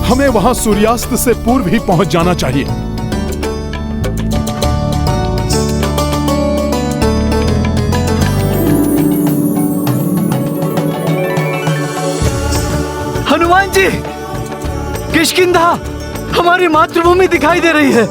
हमें वहां सूर्यास्त से पूर्व ही पहुंच जाना चाहिए। हनुमान जी, किष्किंधा हमारी मातृभूमि दिखाई दे रही है।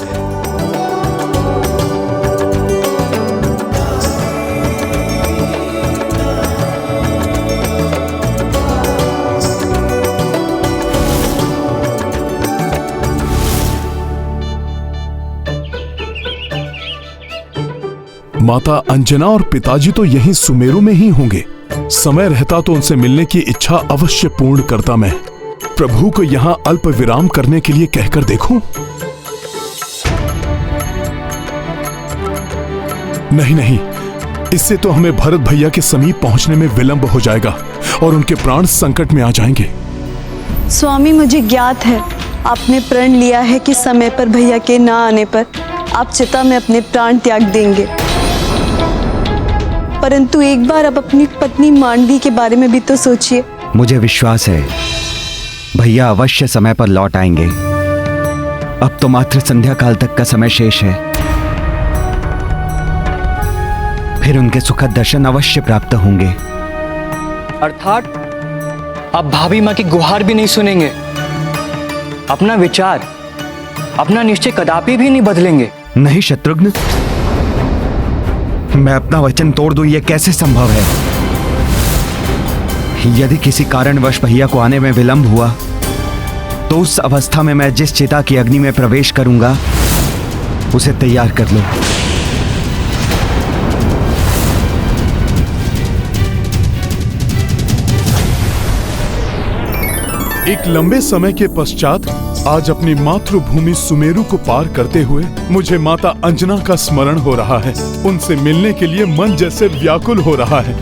माता अंजना और पिताजी तो यहीं सुमेरु में ही होंगे। समय रहता तो उनसे मिलने की इच्छा अवश्य पूर्ण करता मैं। प्रभु को यहां अल्प विराम करने के लिए कहकर देखूं? नहीं नहीं, इससे तो हमें भरत भैया के समीप पहुंचने में विलंब हो जाएगा और उनके प्राण संकट में आ जाएंगे। स्वामी, मुझे ज्ञात है आपने प्रण लिया है कि समय पर भैया के ना आने पर आप चिता में अपने प्राण त्याग देंगे, परंतु एक बार आप अपनी पत्नी मांडवी के बारे में भी तो सोचिए। मुझे विश्वास है भैया अवश्य समय पर लौट आएंगे। अब तो मात्र संध्या काल तक का समय शेष है, फिर उनके सुखद दर्शन अवश्य प्राप्त होंगे। अर्थात अब भाभी माँ की गुहार भी नहीं सुनेंगे, अपना विचार, अपना निश्चय कदापि भी नहीं बदलेंगे। नहीं शत्रुघ्न, मैं अपना वचन तोड़ दूं, यह कैसे संभव है? यदि किसी कारणवश भैया को आने में विलंब हुआ तो उस अवस्था में मैं जिस चिता की अग्नि में प्रवेश करूंगा उसे तैयार कर लो। एक लंबे समय के पश्चात आज अपनी मातृभूमि सुमेरु को पार करते हुए मुझे माता अंजना का स्मरण हो रहा है। उनसे मिलने के लिए मन जैसे व्याकुल हो रहा है।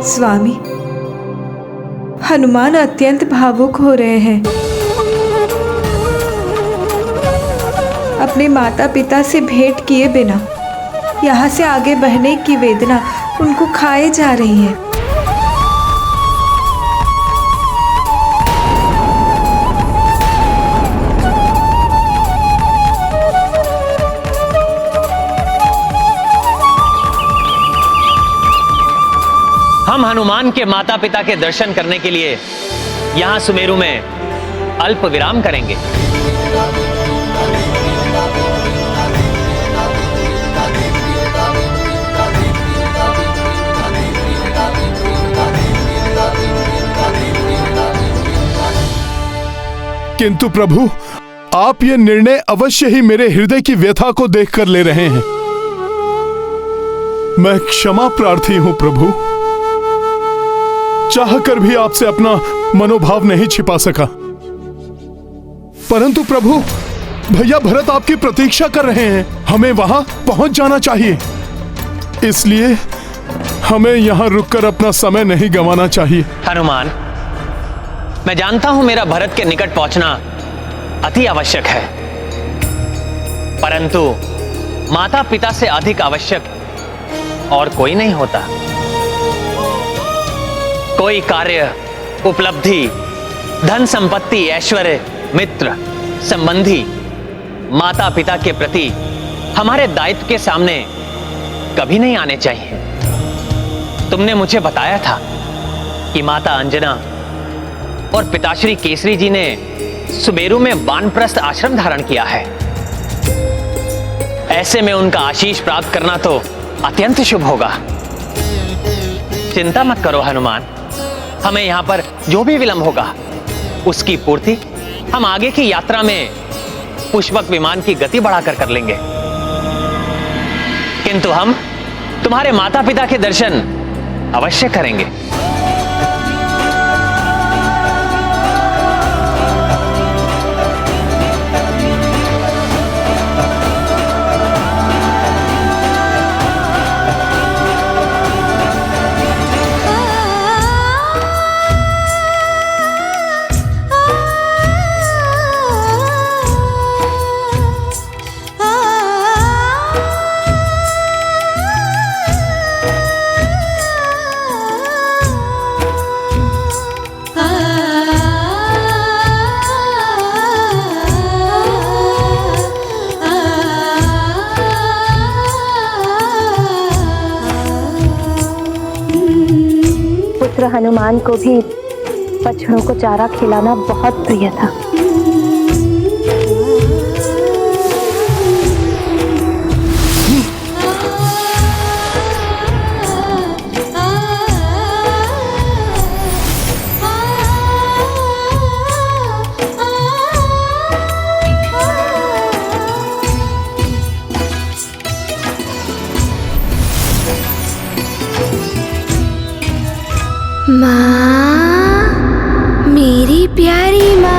स्वामी, हनुमान अत्यंत भावुक हो रहे हैं। अपने माता पिता से भेंट किए बिना यहाँ से आगे बढ़ने की वेदना उनको खाए जा रही है। हम हनुमान के माता पिता के दर्शन करने के लिए यहां सुमेरु में अल्प विराम करेंगे। किंतु प्रभु, आप ये निर्णय अवश्य ही मेरे हृदय की व्यथा को देखकर ले रहे हैं। मैं क्षमा प्रार्थी हूं प्रभु, चाहकर भी आपसे अपना मनोभाव नहीं छिपा सका। परंतु प्रभु, भैया भरत आपकी प्रतीक्षा कर रहे हैं, हमें वहां पहुंच जाना चाहिए। इसलिए हमें यहां रुककर अपना समय नहीं गंवाना चाहिए। हनुमान, मैं जानता हूं मेरा भरत के निकट पहुंचना अति आवश्यक है, परंतु माता पिता से अधिक आवश्यक और कोई नहीं होता। कोई कार्य, उपलब्धि, धन संपत्ति, ऐश्वर्य, मित्र, संबंधी माता पिता के प्रति हमारे दायित्व के सामने कभी नहीं आने चाहिए। तुमने मुझे बताया था कि माता अंजना और पिताश्री केसरी जी ने सुमेरु में वानप्रस्थ आश्रम धारण किया है। ऐसे में उनका आशीष प्राप्त करना तो अत्यंत शुभ होगा। चिंता मत करो हनुमान, हमें यहां पर जो भी विलंब होगा उसकी पूर्ति हम आगे की यात्रा में पुष्पक विमान की गति बढ़ाकर कर लेंगे। किंतु हम तुम्हारे माता पिता के दर्शन अवश्य करेंगे। पुत्र हनुमान को भी बछड़ों को चारा खिलाना बहुत प्रिय था। माँ, मेरी प्यारी माँ।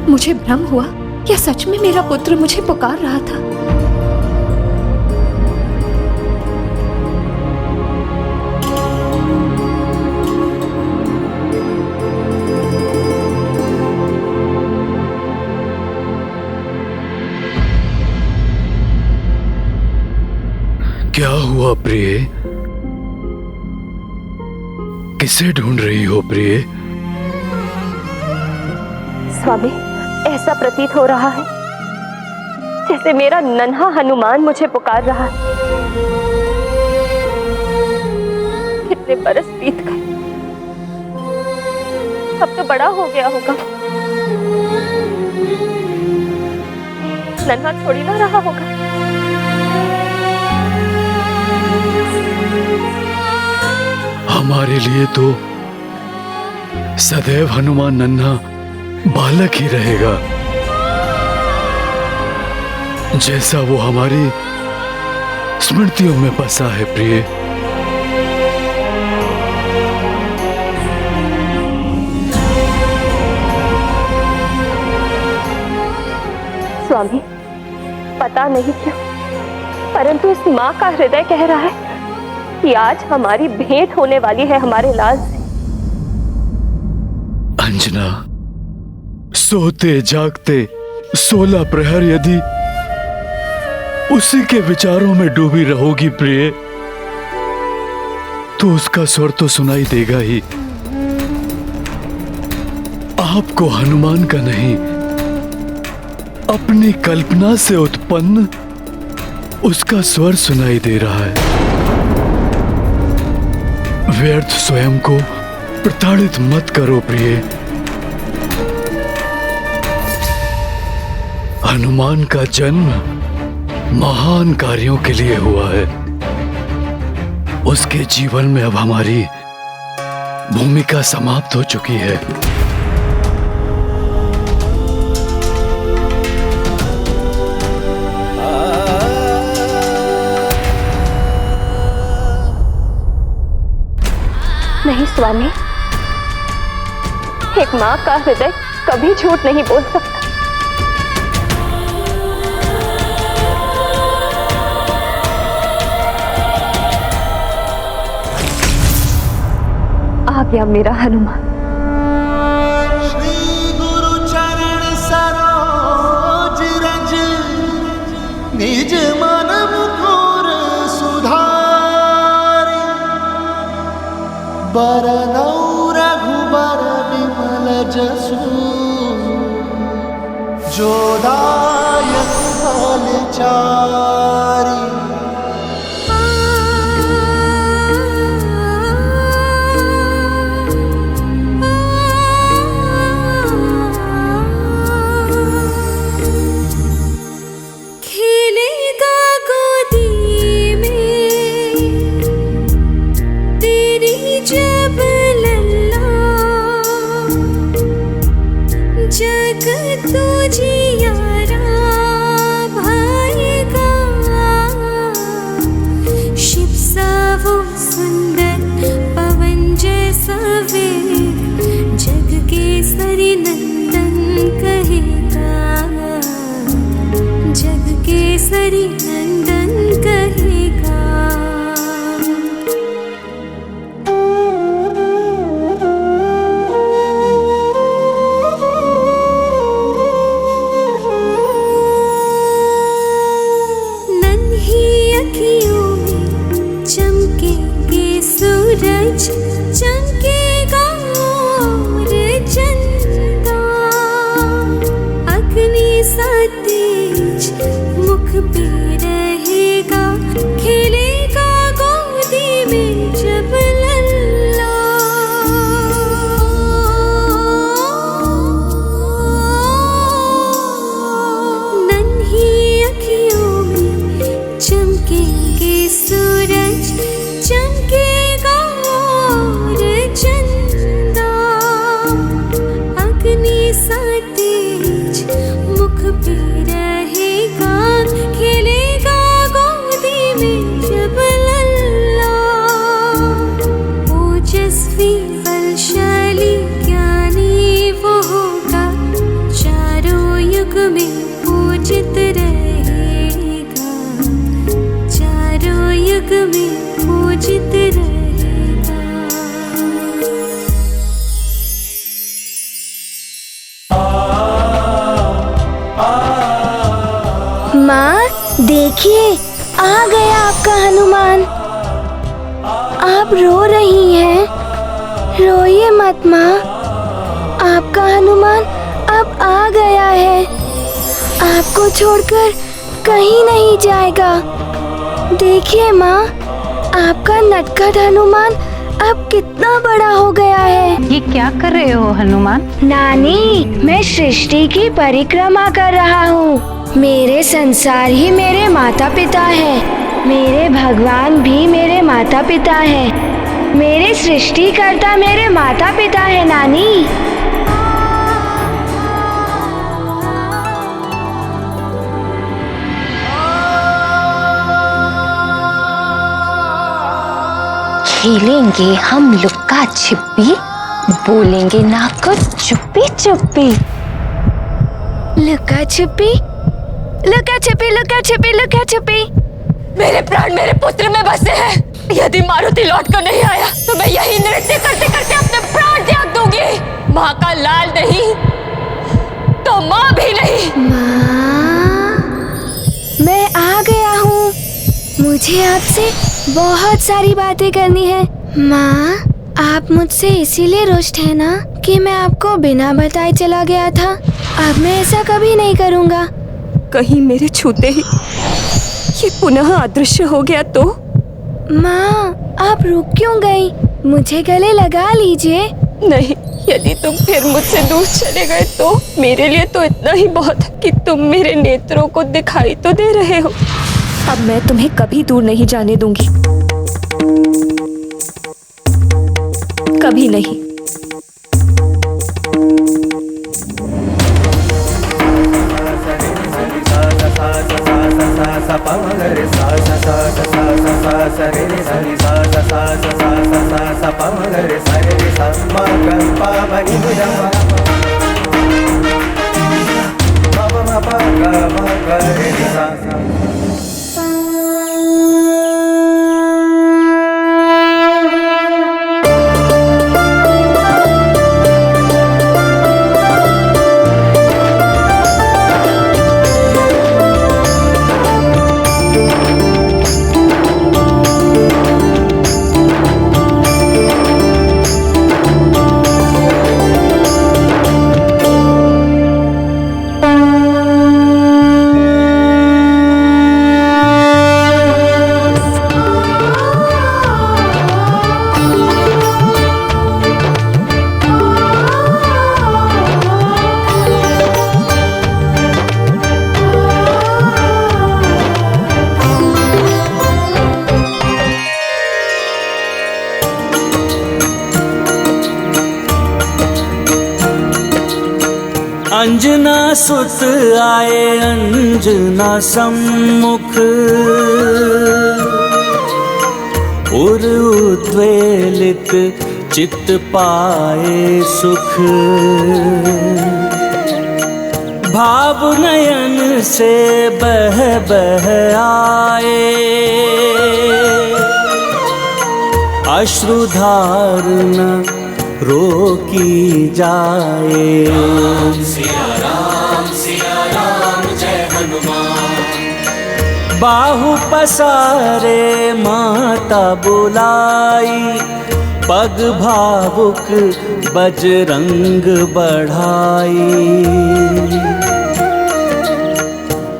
मुझे भ्रम हुआ, क्या सच में मेरा पुत्र मुझे पुकार रहा था? क्या हुआ प्रिय? किसे ढूंढ रही हो प्रिय? स्वामी, ऐसा प्रतीत हो रहा है जैसे मेरा नन्हा हनुमान मुझे पुकार रहा है। कितने बरस बीत गए, अब तो बड़ा हो गया होगा, नन्हा थोड़ी ना रहा होगा। हमारे लिए तो सदैव हनुमान नन्हा बालक ही रहेगा, जैसा वो हमारी स्मृतियों में बसा है प्रिय। स्वामी, पता नहीं क्यों, परंतु इस माँ का हृदय कह रहा है कि आज हमारी भेंट होने वाली है हमारे लाल से। अंजना, सोते जागते 16 प्रहर यदि उसी के विचारों में डूबी रहोगी प्रिय, तो उसका स्वर तो सुनाई देगा ही। आपको हनुमान का नहीं, अपनी कल्पना से उत्पन्न उसका स्वर सुनाई दे रहा है। व्यर्थ स्वयं को प्रताड़ित मत करो प्रिय। हनुमान का जन्म महान कार्यों के लिए हुआ है। उसके जीवन में अब हमारी भूमिका समाप्त हो चुकी है। नहीं स्वामी, एक माँ का हृदय कभी झूठ नहीं बोल सकता। आ गया मेरा हनुमान। श्री गुरु चरण सरोज रज निज मन मुकुर सुधारि बरनौ रघुबर विमल जसु जो दायक फल चारि। देखिए, आ गया आपका हनुमान। आप रो रही हैं। रोइए मत माँ, आपका हनुमान अब आ गया है। आपको छोड़कर कहीं नहीं जाएगा। देखिए माँ, आपका नटखट हनुमान अब कितना बड़ा हो गया है। ये क्या कर रहे हो हनुमान? नानी, मैं सृष्टि की परिक्रमा कर रहा हूँ। मेरे संसार ही मेरे माता पिता है। मेरे भगवान भी मेरे माता पिता है। मेरे सृष्टिकर्ता मेरे माता पिता है नानी। खेलेंगे हम लुक्का छिपी, बोलेंगे ना कुछ चुप्पी चुप्पी। लुक्का छिपी, लुका छिपी, लुका छिपी, लुका छिपी। मेरे प्राण मेरे पुत्र में बसे हैं। यदि मारुति लौट कर नहीं आया तो मैं यही नृत्य करते करते अपने प्राण त्याग दूंगी। माँ का लाल नहीं तो माँ भी नहीं। माँ, मैं आ गया हूँ। मुझे आपसे बहुत सारी बातें करनी है। माँ, आप मुझसे इसीलिए रुष्ट है ना कि मैं आपको बिना बताए चला गया था। अब मैं ऐसा कभी नहीं करूँगा। कहीं मेरे छूते ही ये पुनः अदृश्य हो गया तो? माँ, आप रुक क्यों गई? मुझे गले लगा लीजिए। नहीं, यदि तुम फिर मुझसे दूर चले गए तो मेरे लिए तो इतना ही बहुत है कि तुम मेरे नेत्रों को दिखाई तो दे रहे हो। अब मैं तुम्हें कभी दूर नहीं जाने दूंगी, कभी नहीं। सा अंजना सुत आए अंजना सम्मुख, उर उद्वेलित चित्त पाए सुख। भाव नयन से बह बह आए, अश्रुधार न रोकी जाए। सिया राम जय हनुमान। बाहु पसारे माता बुलाई, पग भावुक बजरंग बढ़ाई।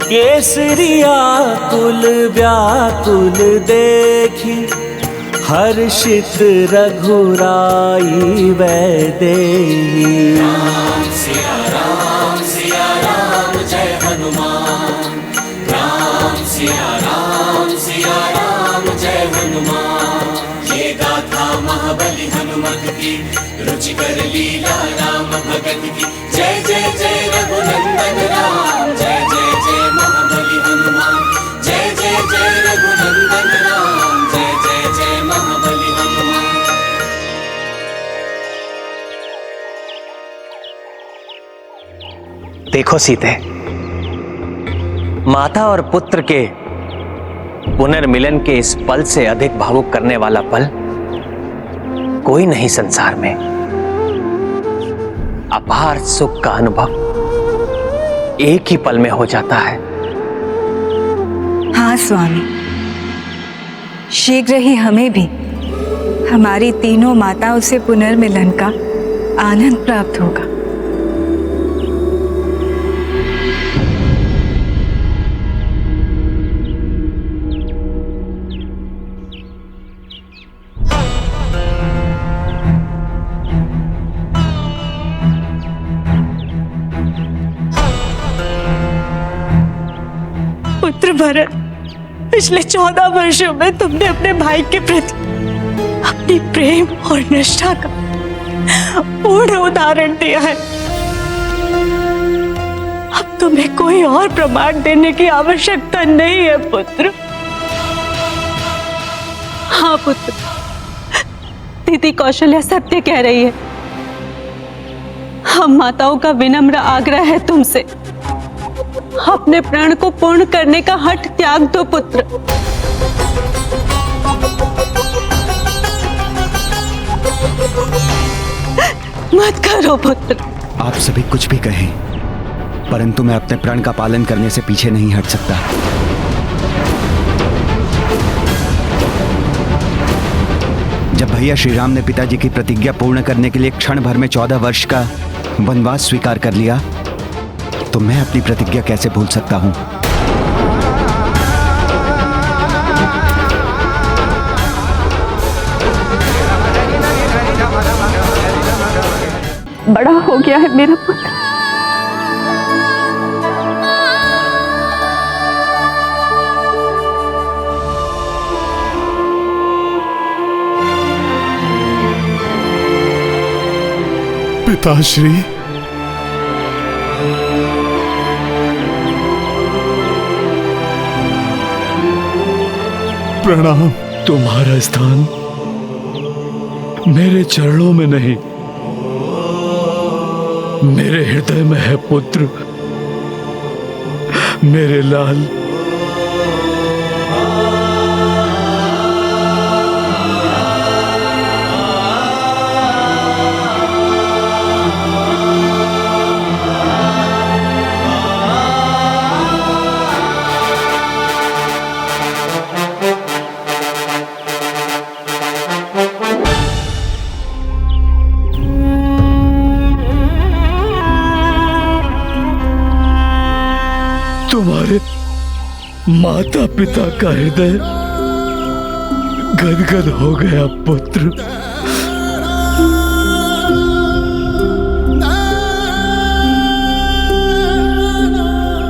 केसरिया कुल व्याकुल देखी, हर्षित रघुराई वैदेही। सिया राम जय हनुमान। सिया राम जय हनुमान। ये गाथा महाबली हनुमत की, रुचिकर लीला राम भगत की। जय जय जय रघुनंदन राम, जय जय जय महाबली हनुमान। जय जय जय रघुनंदन राम, जय जय जय महाबली हनुमान। देखो सीते, माता और पुत्र के पुनर्मिलन के इस पल से अधिक भावुक करने वाला पल कोई नहीं संसार में। अपार सुख का अनुभव एक ही पल में हो जाता है। हाँ स्वामी, शीघ्र ही हमें भी हमारी तीनों माताओं से पुनर्मिलन का आनंद प्राप्त होगा। पुत्र भरत, पिछले 14 वर्षों में तुमने अपने भाई के प्रति अपनी प्रेम और निष्ठा का पूर्ण उदाहरण दिया है। अब तुम्हें कोई और प्रमाण देने की आवश्यकता नहीं है पुत्र। हाँ पुत्र, दीदी कौशल्या सत्य कह रही है। हम माताओं का विनम्र आग्रह है तुमसे, अपने प्रण को पूर्ण करने का हठ त्याग दो पुत्र। मत करो पुत्र। आप सभी कुछ भी कहें, परंतु मैं अपने प्रण का पालन करने से पीछे नहीं हट सकता। जब भैया श्री राम ने पिताजी की प्रतिज्ञा पूर्ण करने के लिए क्षण भर में 14 वर्ष का वनवास स्वीकार कर लिया, तो मैं अपनी प्रतिज्ञा कैसे भूल सकता हूं? बड़ा हो गया है मेरा पुत्र। पिताश्री, प्रणाम। तुम्हारा स्थान मेरे चरणों में नहीं, मेरे हृदय में है पुत्र, मेरे लाल। तुम्हारे माता पिता का हृदय गदगद हो गया पुत्र।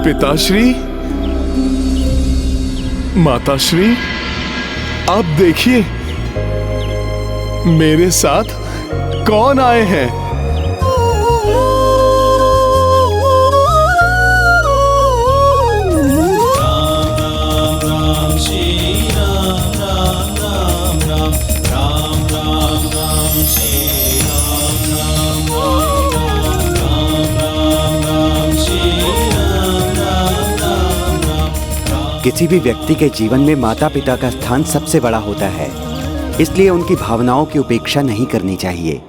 पिताश्री, माताश्री, आप देखिए मेरे साथ कौन आए हैं। किसी भी व्यक्ति के जीवन में माता पिता का स्थान सबसे बड़ा होता है, इसलिए उनकी भावनाओं की उपेक्षा नहीं करनी चाहिए।